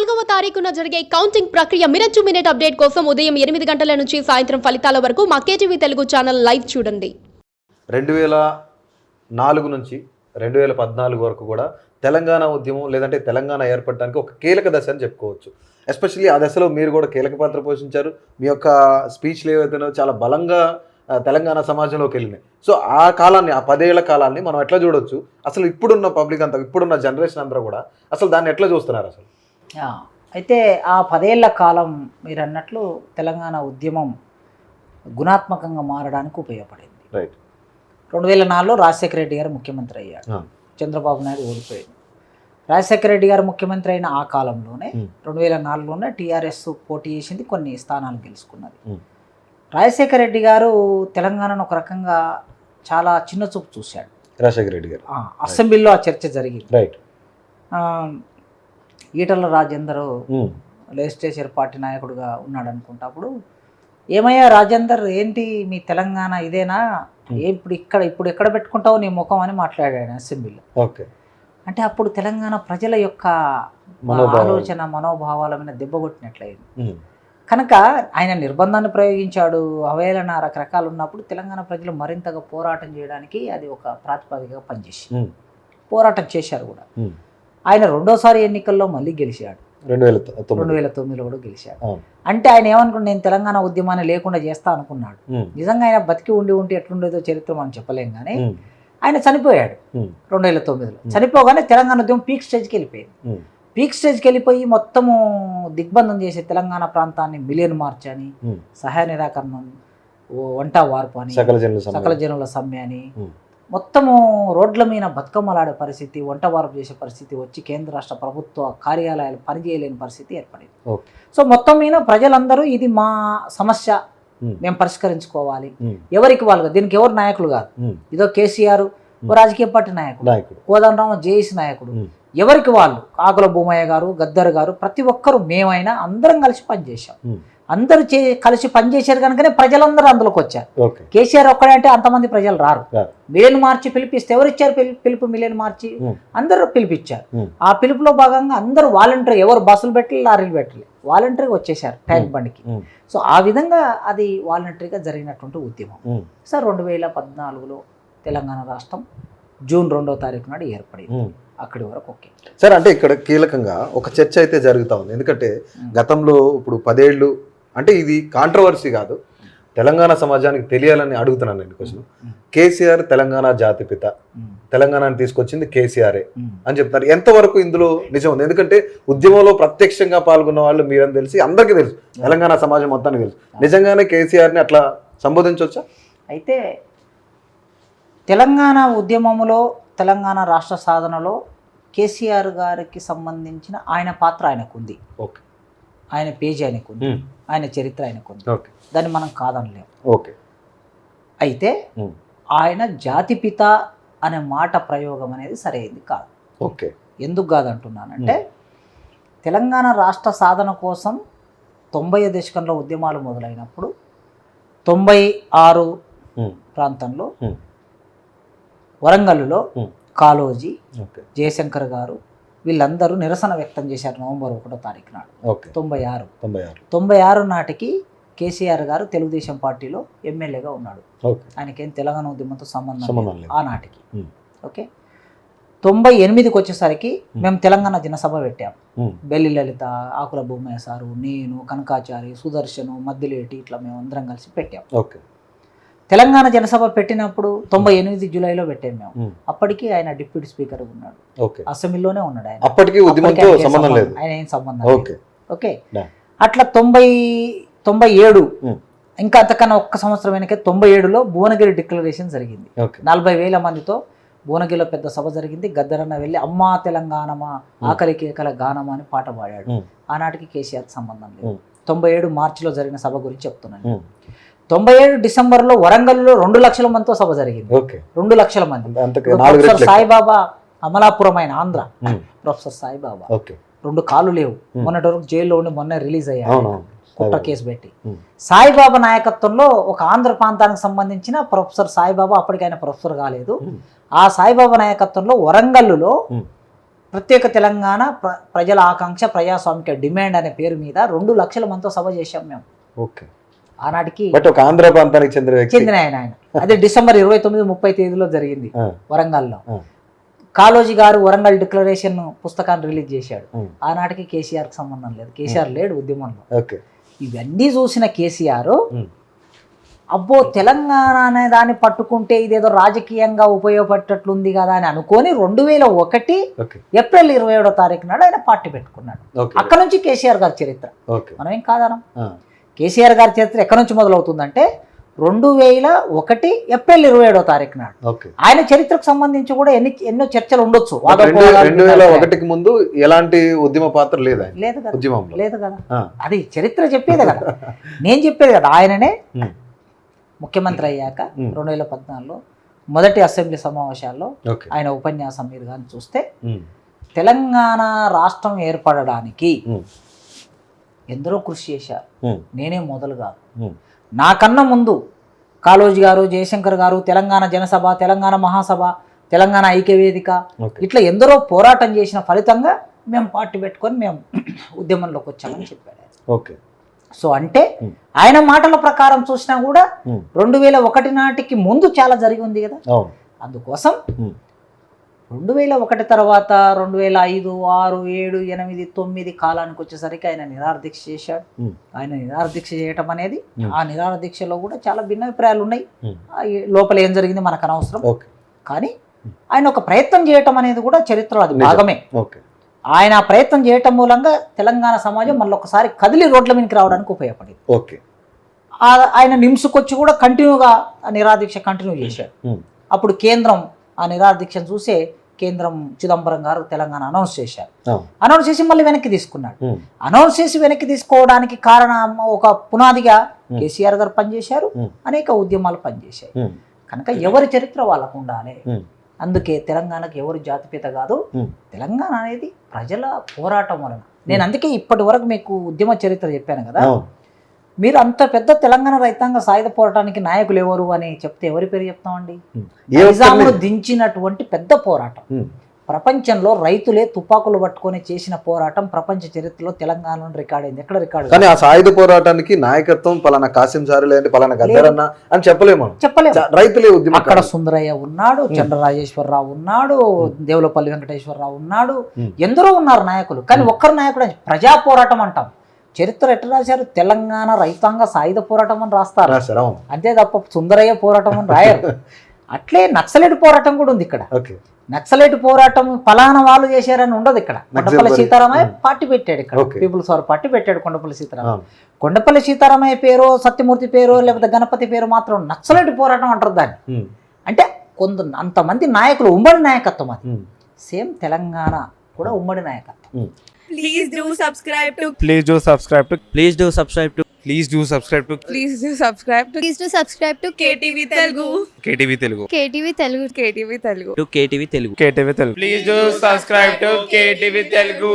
4వ తారీఖున జరిగే కౌంటింగ్ ప్రక్రియ మినిట్ టు మినిట్ అప్డేట్ కోసం ఉదయం 8 గంటల నుంచి సాయంత్రం ఫలితాల వరకు మా కేటీవీ తెలుగు ఛానల్ లైవ్ చూడండి. 2004 నుంచి 2014 వరకు కూడా తెలంగాణ ఉద్యమం లేదంటే తెలంగాణ ఏర్పడడానికి ఒక కీలక దశ అని చెప్పుకోవచ్చు. ఎస్పెషల్లీ ఆ దశలో మీరు కూడా కీలక పాత్ర పోషించారు. మీ యొక్క స్పీచ్లు ఏవైతే చాలా బలంగా తెలంగాణ సమాజంలోకి వెళ్ళినాయి. సో ఆ కాలాన్ని, ఆ 10 ఏళ్ల కాలాన్ని మనం ఎట్లా చూడొచ్చు? అసలు ఇప్పుడున్న పబ్లిక్ అంతా, ఇప్పుడున్న జనరేషన్ అందరూ కూడా అసలు దాన్ని ఎట్లా చూస్తున్నారు? అసలు అయితే ఆ 10 ఏళ్ల కాలం మీరు అన్నట్లు తెలంగాణ ఉద్యమం గుణాత్మకంగా మారడానికి ఉపయోగపడింది. రైట్. 2004లో రాజశేఖర రెడ్డి గారు ముఖ్యమంత్రి అయ్యారు, చంద్రబాబు నాయుడు ఓడిపోయాడు. రాజశేఖర రెడ్డి గారు ముఖ్యమంత్రి అయిన ఆ కాలంలోనే 2004లోనే టీఆర్ఎస్ పోటీ చేసింది, కొన్ని స్థానాలు గెలుచుకున్నది. రాజశేఖర రెడ్డి గారు తెలంగాణను ఒక రకంగా చాలా చిన్న చూపు చూశాడు. రాజశేఖర రెడ్డి గారు అసెంబ్లీలో ఆ చర్చ జరిగింది. Right. Etela Rajender legislature party నాయకుడిగా ఉన్నాడు అనుకుంటా. అప్పుడు ఏమయ్యా రాజేందర్, ఏంటి మీ తెలంగాణ ఇదేనా, ఇప్పుడు ఎక్కడ పెట్టుకుంటావు నీ ముఖం అని మాట్లాడాడు అసెంబ్లీలో. ఓకే. అంటే అప్పుడు తెలంగాణ ప్రజల యొక్క ఆలోచన మనోభావాల మీద దెబ్బ కొట్టినట్లయింది. కనుక ఆయన నిర్బంధాన్ని ప్రయోగించాడు, అవహేళన రకరకాలు ఉన్నప్పుడు తెలంగాణ ప్రజలు మరింతగా పోరాటం చేయడానికి అది ఒక ప్రాతిపదికగా పనిచేసింది. పోరాటం చేశారు కూడా. ఆయన రెండోసారి ఎన్నికల్లో మళ్ళీ గెలిచాడు, 2009లో కూడా గెలిచాడు. అంటే ఆయన ఏమనుకున్నాడు, నేను తెలంగాణ ఉద్యమాన్ని లేకుండా చేస్తా అనుకున్నాడు. నిజంగా ఆయన బతికి ఉంటే ఎట్లుండేదో చరిత్ర మనం చెప్పలేం. కానీ ఆయన చనిపోయాడు 2009లో. చనిపోగానే తెలంగాణ ఉద్యమం పీక్ స్టేజ్కి వెళ్ళిపోయింది. పీక్ స్టేజ్కి వెళ్ళిపోయి మొత్తము దిగ్బంధం చేసే తెలంగాణ ప్రాంతాన్ని మిలియన్ మార్చ్ అని, సహాయ నిరాకరణ, వంట వార్పు అని, సకల జనుల సమ్మె అని, మొత్తము రోడ్ల మీద బతుకమ్మలాడే పరిస్థితి, వంట వార్పు చేసే పరిస్థితి వచ్చి కేంద్ర రాష్ట్ర ప్రభుత్వ కార్యాలయాలు పనిచేయలేని పరిస్థితి ఏర్పడింది. సో మొత్తం మీద ప్రజలందరూ ఇది మా సమస్య, మేము పరిష్కరించుకోవాలి, ఎవరికి వాళ్ళుగా, దీనికి ఎవరు నాయకులు కాదు, ఇదో కేసీఆర్ ఓ రాజకీయ పార్టీ నాయకుడు, కోదండరామ జేఏసీ నాయకుడు, ఎవరికి వాళ్ళు, ఆకుల భూమయ్య గారు, గద్దర్ గారు, ప్రతి ఒక్కరు మేమైనా అందరం కలిసి పనిచేశాం. అందరూ కలిసి పనిచేశారు కనుకనే ప్రజలందరూ అందులోకి వచ్చారు. కేసీఆర్ ఒక్కడే అంటే అంతమంది ప్రజలు రారు. మిలియన్ మార్చి పిలిపిస్తే ఎవరు ఇచ్చారు పిలుపు? మిలియన్ మార్చి అందరూ పిలిపించారు. ఆ పిలుపులో భాగంగా అందరూ వాలంటరీ, ఎవరు బస్సులు పెట్టి లారీలు పెట్టలే, వాలంటరీగా వచ్చేసారు ట్యాంక్ బండికి. సో ఆ విధంగా అది వాలంటరీగా జరిగినటువంటి ఉద్యమం. సార్ 2014లో తెలంగాణ రాష్ట్రం జూన్ 2వ తారీఖు నాడు ఏర్పడింది. అక్కడి వరకు ఓకే సార్. అంటే ఇక్కడ కీలకంగా ఒక చర్చ అయితే జరుగుతూ ఉంది. ఎందుకంటే గతంలో ఇప్పుడు 10 ఏళ్ళు అంటే ఇది కాంట్రవర్సీ కాదు, తెలంగాణ సమాజానికి తెలియాలని అడుగుతున్నాను నేను క్వశ్చన్. కేసీఆర్ తెలంగాణ జాతిపిత, తెలంగాణని తీసుకొచ్చింది కేసీఆరే అని చెప్తారు. ఎంతవరకు ఇందులో నిజం ఉంది? ఎందుకంటే ఉద్యమంలో ప్రత్యక్షంగా పాల్గొన్న వాళ్ళు మీరని తెలిసి అందరికీ తెలుసు, తెలంగాణ సమాజం మొత్తానికి తెలుసు. నిజంగానే కేసీఆర్ని అట్లా సంబోధించవచ్చా? అయితే తెలంగాణ ఉద్యమంలో, తెలంగాణ రాష్ట్ర సాధనలో కేసీఆర్ గారికి సంబంధించిన ఆయన పాత్ర ఆయనకుంది. ఓకే. ఆయన పేజీ ఆయనకుంది, ఆయన చరిత్ర ఆయనకుంది, దాన్ని మనం కాదనలేము. ఓకే. అయితే ఆయన జాతిపిత అనే మాట ప్రయోగం అనేది సరైనది కాదు. ఓకే. ఎందుకు కాదంటున్నానంటే తెలంగాణ రాష్ట్ర సాధన కోసం 90వ దశకంలో ఉద్యమాలు మొదలైనప్పుడు 96 ప్రాంతంలో వరంగల్లో కాళోజీ, జయశంకర్ గారు వీళ్ళందరూ నిరసన వ్యక్తం చేశారు నవంబర్ 1వ తారీఖు నాడు. 96 నాటికి కేసీఆర్ గారు తెలుగుదేశం పార్టీలో ఎమ్మెల్యేగా ఉన్నాడు. ఆయనకేం తెలంగాణ ఉద్యమంతో సంబంధం లేదు ఆనాటికి. ఓకే. 98కి వచ్చేసరికి మేము తెలంగాణ జనసభ పెట్టాం. బెల్లి లలిత, ఆకుల భూమయ్య సారు, నేను, కనకాచారి, సుదర్శను, మద్దిలేటి, ఇట్లా మేము అందరం కలిసి పెట్టాం. తెలంగాణ జనసభ పెట్టినప్పుడు 98 జూలైలో పెట్టాం మేము. అప్పటికి ఆయన డిప్యూటీ స్పీకర్ ఉన్నాడు, అసెంబ్లీలోనే ఉన్నాడు. ఆయన ఆయన ఏం సంబంధం లేదు. ఓకే. అట్లా 97 ఇంకా అంతకన్నా ఒక్క సంవత్సరం వెనక 97లో భువనగిరి డిక్లరేషన్ జరిగింది. 40,000 మందితో భువనగిరిలో పెద్ద సభ జరిగింది. గద్దరన్న వెళ్ళి అమ్మా తెలంగాణమా ఆకలి కేకల గానమా అని పాట పాడాడు. ఆనాటికి కేసీఆర్ సంబంధం లేదు. 97 మార్చిలో జరిగిన సభ గురించి చెప్తున్నాను. 97 డిసెంబర్లో వరంగల్లో 2 లక్షల మందితో సభ జరిగింది. 2 లక్షల మంది. ప్రొఫెసర్ సాయిబాబా, అమలాపురం ఆయన ఆంధ్ర ప్రొఫెసర్ సాయిబాబా, 2 కాళ్ళు లేవు, మొన్నటి వరకు జైల్లో ఉండి మొన్న రిలీజ్ అయ్యారు కుట్ర కేసు పెట్టి. సాయిబాబా నాయకత్వంలో ఒక ఆంధ్ర ప్రాంతానికి సంబంధించిన ప్రొఫెసర్ సాయిబాబా, అప్పటికి ఆయన ప్రొఫెసర్ కాలేదు, ఆ సాయిబాబా నాయకత్వంలో వరంగల్లో ప్రత్యేక తెలంగాణ ప్రజల ఆకాంక్ష ప్రజాస్వామిక డిమాండ్ అనే పేరు మీద 2 లక్షల మందితో సభ చేశాం మేము. ఓకే. ఆనాటికి బట్ ఒక ఆంధ్ర ప్రాంతానికి చెందిన వ్యక్తి. చెందిన ఆయన అదే డిసెంబర్ 29, 30 తేదీలో జరిగింది వరంగల్లో. కాళోజీ గారు వరంగల్ డిక్లరేషన్ పుస్తకాన్ని రిలీజ్ చేశాడు. ఆనాటికి కేసీఆర్కి సంబంధం లేదు, కేసీఆర్ లేడు ఉద్యమంలో. ఇవన్నీ చూసిన కేసీఆర్ అబ్బో తెలంగాణ అనే దాన్ని పట్టుకుంటే ఇదేదో రాజకీయంగా ఉపయోగపడేటట్లుంది కదా అని అనుకొని 2001 ఏప్రిల్ 27వ తారీఖు నాడు ఆయన పార్టీ పెట్టుకున్నాడు. అక్కడ నుంచి కేసీఆర్ గారి చరిత్ర మనం ఏం కాదనం. కేసీఆర్ గారి చరిత్ర ఎక్కడి నుంచి మొదలవుతుందంటే 2001 ఏప్రిల్ 27వ తారీఖు నాడు. ఆయన చరిత్రకు సంబంధించి కూడా ఎన్నో చర్చలు ఉండొచ్చు. 2001కి ముందు ఎలాంటి ఉద్యమ పాత్ర లేదు లేదు కదా, అది చరిత్ర చెప్పేది కదా, నేను చెప్పేది కదా. ఆయననే ముఖ్యమంత్రి అయ్యాక 2014లో మొదటి అసెంబ్లీ సమావేశాల్లో ఆయన ఉపన్యాసం మీరు కానీ చూస్తే తెలంగాణ రాష్ట్రం ఏర్పడడానికి ఎందరో కృషి చేశారు, నేనే మొదలు కాదు. నాకన్నా ముందు కాళోజీ గారు, జయశంకర్ గారు, తెలంగాణ జనసభ, తెలంగాణ మహాసభ, తెలంగాణ ఐక్యవేదిక, ఇట్లా ఎందరో పోరాటం చేసిన ఫలితంగా మేము పార్టీ పెట్టుకొని మేము ఉద్యమంలోకి వచ్చామని చెప్పాడు. ఓకే. సో అంటే ఆయన మాటల ప్రకారం చూసినా కూడా 2001 నాటికి ముందు చాలా జరిగి ఉంది కదా. అందుకోసం 2001 తర్వాత 2005, 6, 7, 8, 9 కాలానికి వచ్చేసరికి ఆయన నిరాహారదీక్ష చేశాడు. ఆయన నిరాహారదీక్ష చేయటం అనేది ఆ నిరాహారదీక్షలో కూడా చాలా భిన్నాభిప్రాయాలు ఉన్నాయి. లోపల ఏం జరిగింది మనకు అనవసరం, కానీ ఆయన ఒక ప్రయత్నం చేయటం అనేది కూడా చరిత్రలో అది భాగమే. ఆయన ప్రయత్నం చేయటం మూలంగా తెలంగాణ సమాజం మళ్ళీ ఒకసారి కదిలి రోడ్ల మీదకి రావడానికి ఉపయోగపడింది. ఆయన నిమ్స్కొచ్చి కూడా కంటిన్యూగా నిరాదీక్ష కంటిన్యూ చేశాడు. అప్పుడు కేంద్రం ఆ నిరాదీక్షను చూసే కేంద్రం చిదంబరం గారు తెలంగాణ అనౌన్స్ చేశారు. అనౌన్స్ చేసి మళ్ళీ వెనక్కి తీసుకున్నాడు. అనౌన్స్ చేసి వెనక్కి తీసుకోవడానికి కారణం ఒక పునాదిగా కేసీఆర్ గారు పనిచేశారు, అనేక ఉద్యమాలు పనిచేశాయి. కనుక ఎవరి చరిత్ర వాళ్ళకు ఉండాలి. అందుకే తెలంగాణకు ఎవరు జాతిపిత కాదు, తెలంగాణ అనేది ప్రజల పోరాటం వలన. నేను అందుకే ఇప్పటి వరకు మీకు ఉద్యమ చరిత్ర చెప్పాను కదా. మీరు అంత పెద్ద తెలంగాణ రైతాంగ సాయుధ పోరాటానికి నాయకులు ఎవరు అని చెప్తే ఎవరి పేరు చెప్తామండి? నిజామును దించినటువంటి పెద్ద పోరాటం. ప్రపంచంలో రైతులే తుపాకులు పట్టుకొని చేసిన పోరాటం ప్రపంచ చరిత్రలో తెలంగాణలో రికార్డ్ అయింది. ఎక్కడ రికార్డు? కానీ ఆ సాయుధ పోరాటానికి నాయకత్వం పలానా కాసిం సార్ లేదంటే పలానా గద్దరన్న అని చెప్పలేము. రైతులే ఉద్యమం. అక్కడ సుందరయ్య ఉన్నాడు, చంద్రరాజేశ్వరరావు ఉన్నాడు, దేవులపల్లి వెంకటేశ్వరరావు ఉన్నాడు, ఎందరో ఉన్నారు నాయకులు. కానీ ఒక్కరు నాయకుడు ప్రజా పోరాటం అంటాం. చరిత్ర ఎట్లా రాశారు? తెలంగాణ రైతాంగ సాయుధ పోరాటం అని రాస్తారు, అంతే తప్ప సుందరయ్య పోరాటం అని రాయరు. అట్లే నక్సలైట్ పోరాటం కూడా ఉంది ఇక్కడ. నక్సలైట్ పోరాటం ఫలానా వాళ్ళు చేశారని ఉండదు ఇక్కడ. కొండపల్లి సీతారామయ్య పార్టీ పెట్టాడు ఇక్కడ, పీపుల్స్ వార్ పార్టీ పెట్టాడు కొండపల్లి సీతారామయ్య. కొండపల్లి సీతారామయ్య పేరు, సత్యమూర్తి పేరు, లేకపోతే గణపతి పేరు మాత్రం నక్సలైట్ పోరాటం అంటారు దాన్ని. అంటే అంతమంది నాయకులు ఉమ్మడి నాయకత్వం అది. సేమ్ తెలంగాణ కూడా ఉమ్మడి నాయకత్వం. Please do subscribe to Please do subscribe to Please do subscribe to Please do subscribe to Please do subscribe to Please do subscribe to KTV Telugu KTV Telugu KTV Telugu KTV Telugu KTV Telugu Please do subscribe to KTV Telugu.